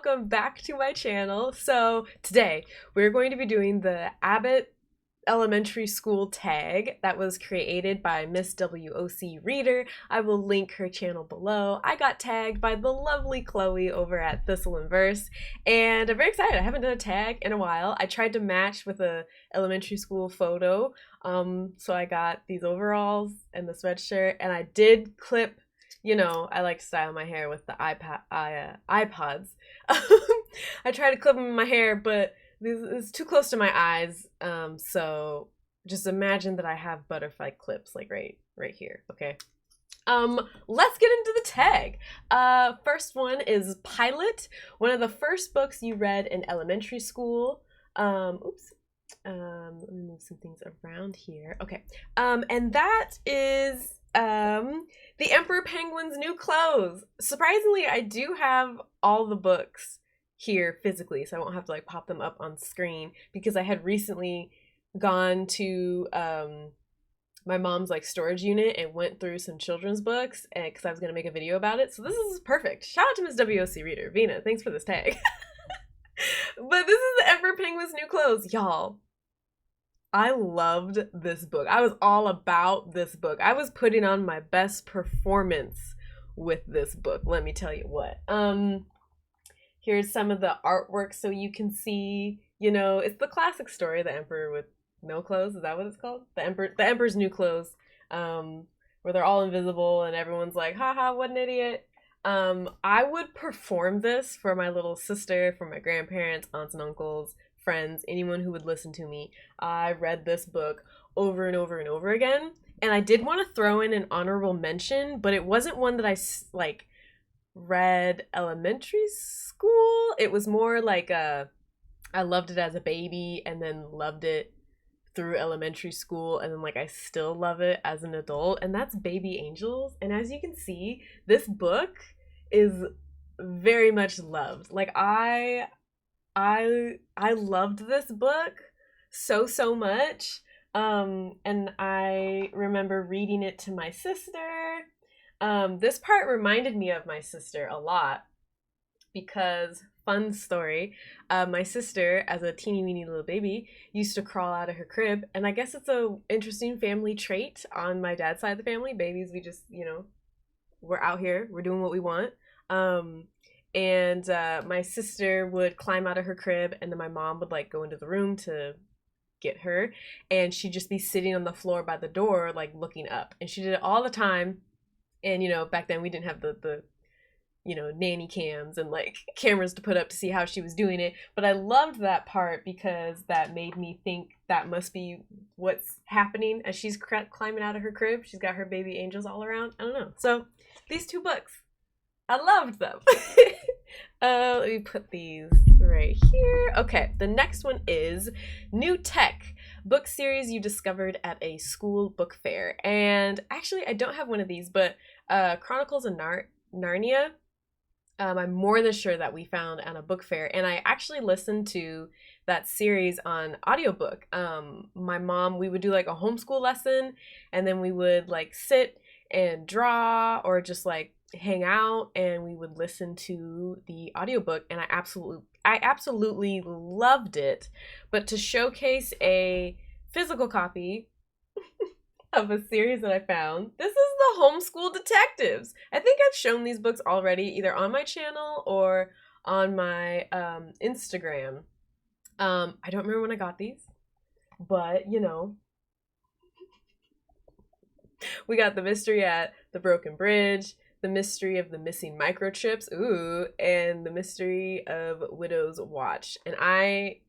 welcome back to my channel. So today we're going to be doing the Abbot elementary school tag that was created by Miss WOC Reader. I will link her channel below. I got tagged by the lovely Chloe over at Thistle and Verse, and I'm very excited. I haven't done a tag in a while. I tried to match with a elementary school photo, so I got these overalls and the sweatshirt, and I did clip. You know, I like to style my hair with the iPods. I try to clip them in my hair, but it's too close to my eyes. So just imagine that I have butterfly clips like right here. Okay. Let's get into the tag. First one is Pilot, one of the first books you read in elementary school. Oops. Let me move some things around here. Okay. And that is The Emperor Penguin's New Clothes. Surprisingly, I do have all the books here physically, so I won't have to like pop them up on screen because I had recently gone to my mom's like storage unit and went through some children's books and because I was gonna make a video about it. So this is perfect. Shout out to Miss WOC Reader. Vina, thanks for this tag. But this is The Emperor Penguin's New Clothes, y'all. I loved this book. I was all about this book. I was putting on my best performance with this book, let me tell you what. Here's some of the artwork so you can see, you know, it's the classic story, the emperor with no clothes. Is that what it's called? The Emperor's New Clothes, where they're all invisible and everyone's like, haha, what an idiot. I would perform this for my little sister, for my grandparents, aunts and uncles, friends, anyone who would listen to me. I read this book over and over and over again, and I did want to throw in an honorable mention, but it wasn't one that I like read elementary school. It was more like I loved it as a baby and then loved it through elementary school, and then like I still love it as an adult, and that's Baby Angels. And as you can see, this book is very much loved. Like I loved this book so much, and I remember reading it to my sister. This part reminded me of my sister a lot because, fun story, my sister, as a teeny weeny little baby, used to crawl out of her crib, and I guess it's a interesting family trait on my dad's side of the family. Babies, we just, you know, we're out here, we're doing what we want. And my sister would climb out of her crib, and then my mom would like go into the room to get her, and she'd just be sitting on the floor by the door like looking up, and she did it all the time. And you know, back then we didn't have the you know, nanny cams and like cameras to put up to see how she was doing it, but I loved that part because that made me think that must be what's happening as she's climbing out of her crib. She's got her baby angels all around. I don't know. So these two books, I loved them. Let me put these right here. Okay, the next one is New Tech, book series you discovered at a school book fair. And actually, I don't have one of these, but Chronicles of Narnia, I'm more than sure that we found at a book fair. And I actually listened to that series on audiobook. My mom, we would do like a homeschool lesson, and then we would like sit and draw or just like hang out, and we would listen to the audiobook, and I absolutely loved it. But to showcase a physical copy of a series that I found, this is the Homeschool Detectives. I think I've shown these books already, either on my channel or on my Instagram. I don't remember when I got these, but you know, we got The Mystery at the Broken Bridge, The Mystery of the Missing Microchips, ooh, and The Mystery of Widow's Watch. And I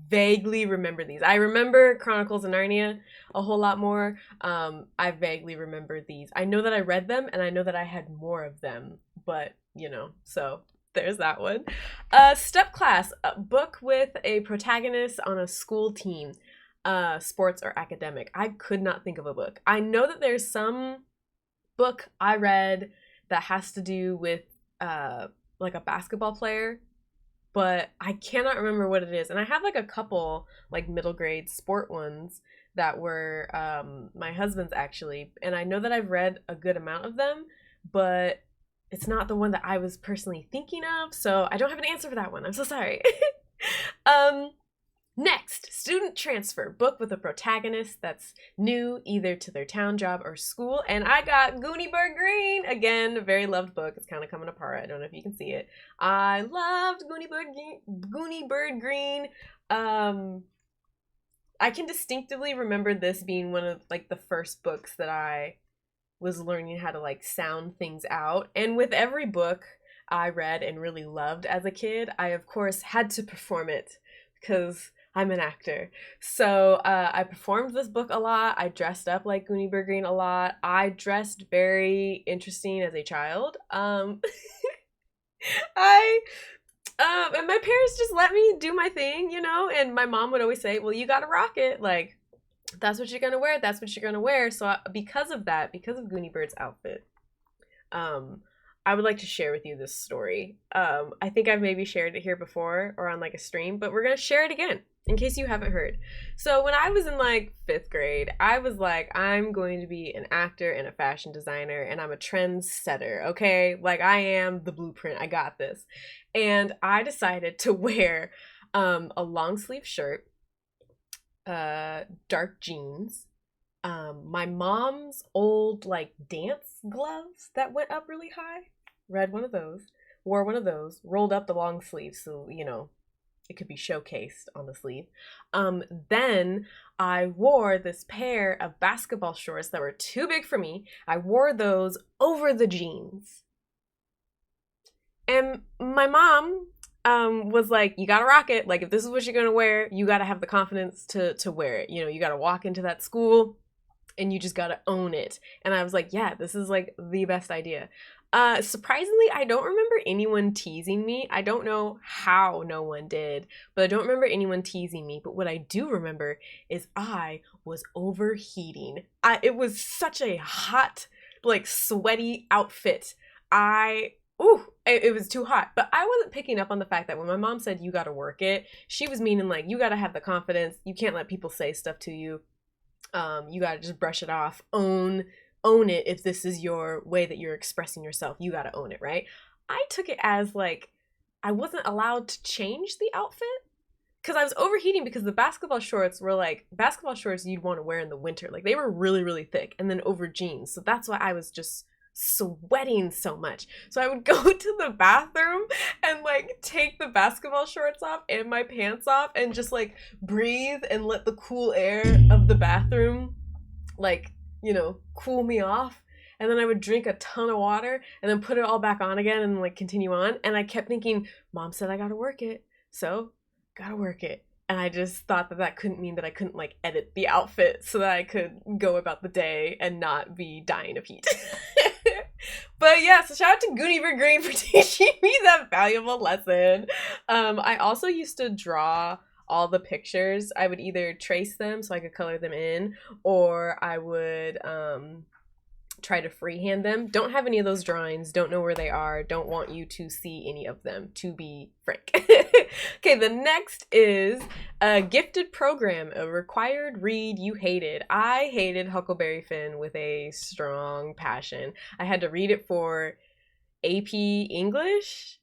vaguely remember these. I remember Chronicles of Narnia a whole lot more. I vaguely remember these. I know that I read them, and I know that I had more of them, but you know, so there's that one. Step Class, a book with a protagonist on a school team, sports or academic. I could not think of a book. I know that there's some book I read that has to do with like a basketball player, but I cannot remember what it is. And I have like a couple like middle grade sport ones that were my husband's actually, and I know that I've read a good amount of them, but it's not the one that I was personally thinking of, so I don't have an answer for that one. I'm so sorry. Next, student transfer, book with a protagonist that's new either to their town, job, or school. And I got Goonie Bird Green. Again, a very loved book. It's kind of coming apart. I don't know if you can see it. I loved Goonie Bird Green. I can distinctively remember this being one of like the first books that I was learning how to like sound things out. And with every book I read and really loved as a kid, I of course had to perform it because I'm an actor. So I performed this book a lot. I dressed up like Goonie Bird Green a lot. I dressed very interesting as a child. I and my parents just let me do my thing, you know, and my mom would always say, well, you gotta rock it. Like, that's what you're gonna wear. That's what you're gonna wear. So because of that, because of Goonie Bird's outfit, I would like to share with you this story. I think I've maybe shared it here before or on like a stream, but we're gonna share it again in case you haven't heard. So when I was in like 5th grade, I was like, I'm going to be an actor and a fashion designer, and I'm a trendsetter, okay? Like, I am the blueprint. I got this. And I decided to wear a long sleeve shirt, dark jeans, my mom's old like dance gloves that went up really high, wore one of those, rolled up the long sleeve so, you know, it could be showcased on the sleeve. Then I wore this pair of basketball shorts that were too big for me. I wore those over the jeans. And my mom was like, you gotta rock it. Like, if this is what you're gonna wear, you gotta have the confidence to wear it. You know, you gotta walk into that school and you just gotta own it. And I was like, yeah, this is like the best idea. Surprisingly, I don't remember anyone teasing me. I don't know how no one did, but I don't remember anyone teasing me. But what I do remember is I was overheating. It was such a hot, like sweaty outfit. It was too hot. But I wasn't picking up on the fact that when my mom said you gotta work it, she was meaning like you gotta have the confidence. You can't let people say stuff to you. You gotta just brush it off. Own it. If this is your way that you're expressing yourself, you gotta own it, right? I took it as like I wasn't allowed to change the outfit because I was overheating, because the basketball shorts were like basketball shorts you'd want to wear in the winter. Like, they were really, really thick and then over jeans. So that's why I was just sweating so much. So I would go to the bathroom and like take the basketball shorts off and my pants off and just like breathe and let the cool air of the bathroom like, you know, cool me off. And then I would drink a ton of water and then put it all back on again and like continue on. And I kept thinking, mom said I gotta work it, so gotta work it. And I just thought that that couldn't mean that I couldn't like edit the outfit so that I could go about the day and not be dying of heat. But yeah, so shout out to Goonie Bird Green for teaching me that valuable lesson. I also used to draw all the pictures. I would either trace them so I could color them in, or I would try to freehand them. Don't have any of those drawings, don't know where they are, don't want you to see any of them, to be frank. Okay, the next is a gifted program, a required read you hated. I hated Huckleberry Finn with a strong passion. I had to read it for AP English,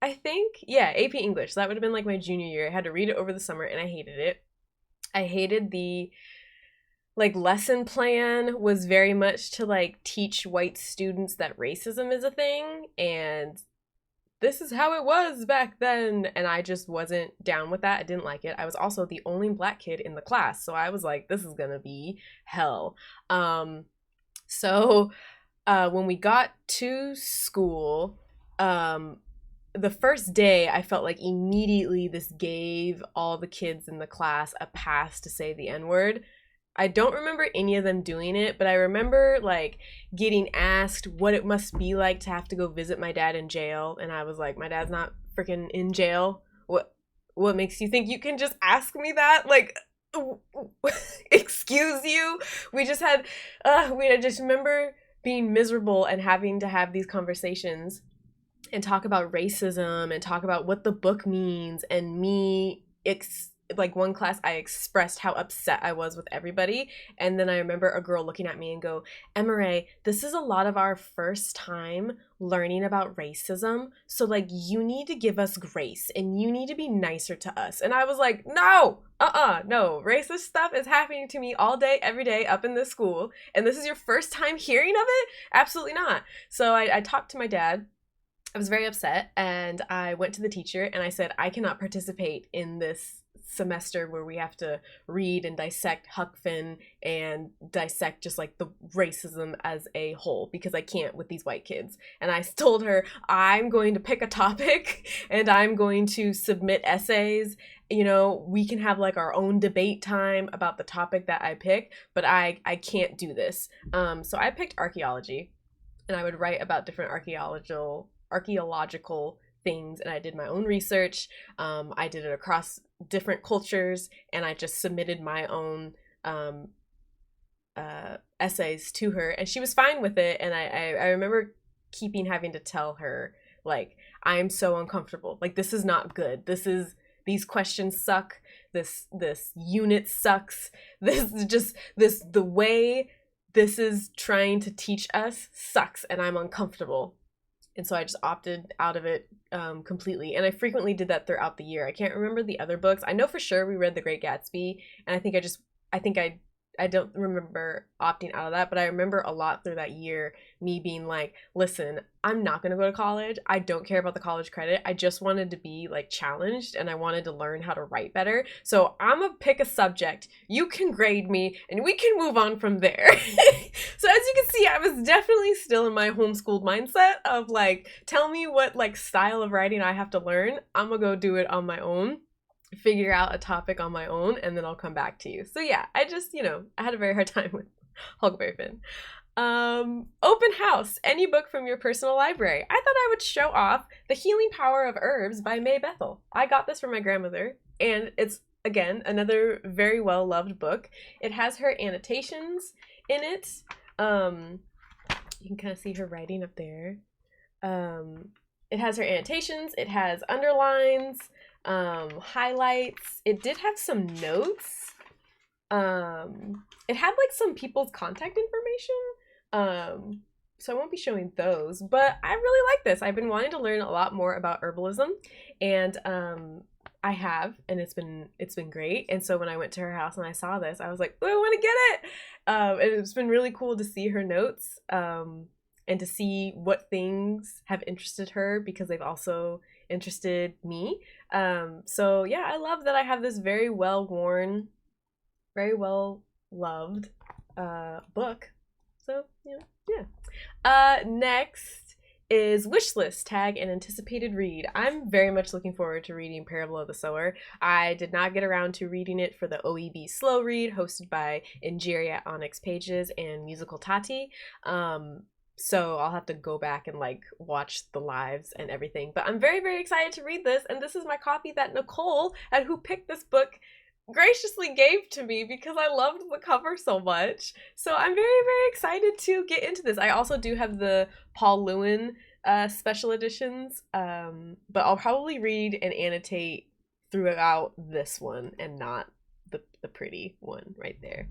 I think. Yeah, AP English. So that would have been like my junior year. I had to read it over the summer and I hated it. I hated the like lesson plan was very much to like teach white students that racism is a thing and this is how it was back then, and I just wasn't down with that. I didn't like it. I was also the only black kid in the class, so I was like, this is gonna be hell. So when we got to school, the first day I felt like immediately this gave all the kids in the class a pass to say the N-word. I don't remember any of them doing it, but I remember like getting asked what it must be like to have to go visit my dad in jail, and I was like, my dad's not freaking in jail. What makes you think you can just ask me that? Like, excuse you? I just remember being miserable and having to have these conversations and talk about racism and talk about what the book means, and me like one class I expressed how upset I was with everybody, and then I remember a girl looking at me and go, "Emma, this is a lot of our first time learning about racism, so like you need to give us grace and you need to be nicer to us." And I was like, no, no, racist stuff is happening to me all day every day up in this school, and this is your first time hearing of it? Absolutely not. So I talked to my dad. I was very upset, and I went to the teacher and I said, I cannot participate in this semester where we have to read and dissect Huck Finn and dissect just like the racism as a whole, because I can't with these white kids. And I told her, I'm going to pick a topic and I'm going to submit essays. You know, we can have like our own debate time about the topic that I pick, but I can't do this. So I picked archaeology, and I would write about different archaeological things, and I did my own research. I did it across different cultures, and I just submitted my own essays to her, and she was fine with it. And I remember having to tell her, like, I'm so uncomfortable. Like, this is not good. These questions suck. This unit sucks. The way this is trying to teach us sucks, and I'm uncomfortable. And so I just opted out of it completely. And I frequently did that throughout the year. I can't remember the other books. I know for sure we read The Great Gatsby, and I don't remember opting out of that, but I remember a lot through that year me being like, listen, I'm not going to go to college. I don't care about the college credit. I just wanted to be like challenged, and I wanted to learn how to write better. So I'm going to pick a subject. You can grade me and we can move on from there. So as you can see, I was definitely still in my homeschooled mindset of like, tell me what like style of writing I have to learn. I'm going to go do it on my own, figure out a topic on my own, and then I'll come back to you. So yeah, I just, I had a very hard time with Huckleberry Finn. Open house, any book from your personal library. I thought I would show off The Healing Power of Herbs by May Bethel. I got this from my grandmother, and it's, again, another very well loved book. It has her annotations in it. You can kind of see her writing up there. It has her annotations, it has underlines, highlights. It did have some notes. It had like some people's contact information. So I won't be showing those, but I really like this. I've been wanting to learn a lot more about herbalism, and I have, and it's been great. And so when I went to her house and I saw this, I was like, oh, I want to get it. And it's been really cool to see her notes, and to see what things have interested her, because they've also interested me. So yeah, I love that I have this very well-worn, very well-loved book. So yeah. Next is Wishlist, Tag, and Anticipated Read. I'm very much looking forward to reading Parable of the Sower. I did not get around to reading it for the OEB Slow Read, hosted by Injiri at Onyx Pages and Musical Tati. So I'll have to go back and like watch the lives and everything. But I'm very, very excited to read this, and this is my copy that Nicole, at Who Picked This Book, graciously gave to me because I loved the cover so much. So I'm very, very excited to get into this. I also do have the Paul Lewin special editions, but I'll probably read and annotate throughout this one and not the pretty one right there.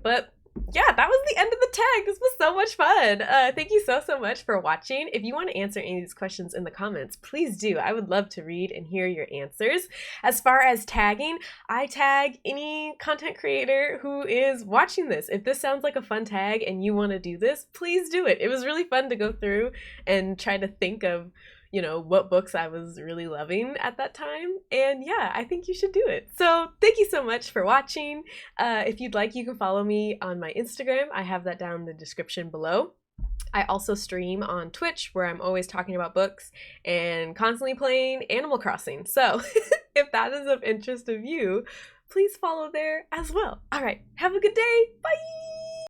But yeah, that was the end of the tag. This was so much fun. Thank you so much for watching. If you want to answer any of these questions in the comments, please do. I would love to read and hear your answers. As far as tagging, I tag any content creator who is watching this. If this sounds like a fun tag and you want to do this, please do it. It was really fun to go through and try to think of what books I was really loving at that time. And yeah, I think you should do it. So thank you so much for watching. If you'd like, you can follow me on my Instagram. I have that down in the description below. I also stream on Twitch, where I'm always talking about books and constantly playing Animal Crossing. So if that is of interest of you, please follow there as well. All right, have a good day. Bye!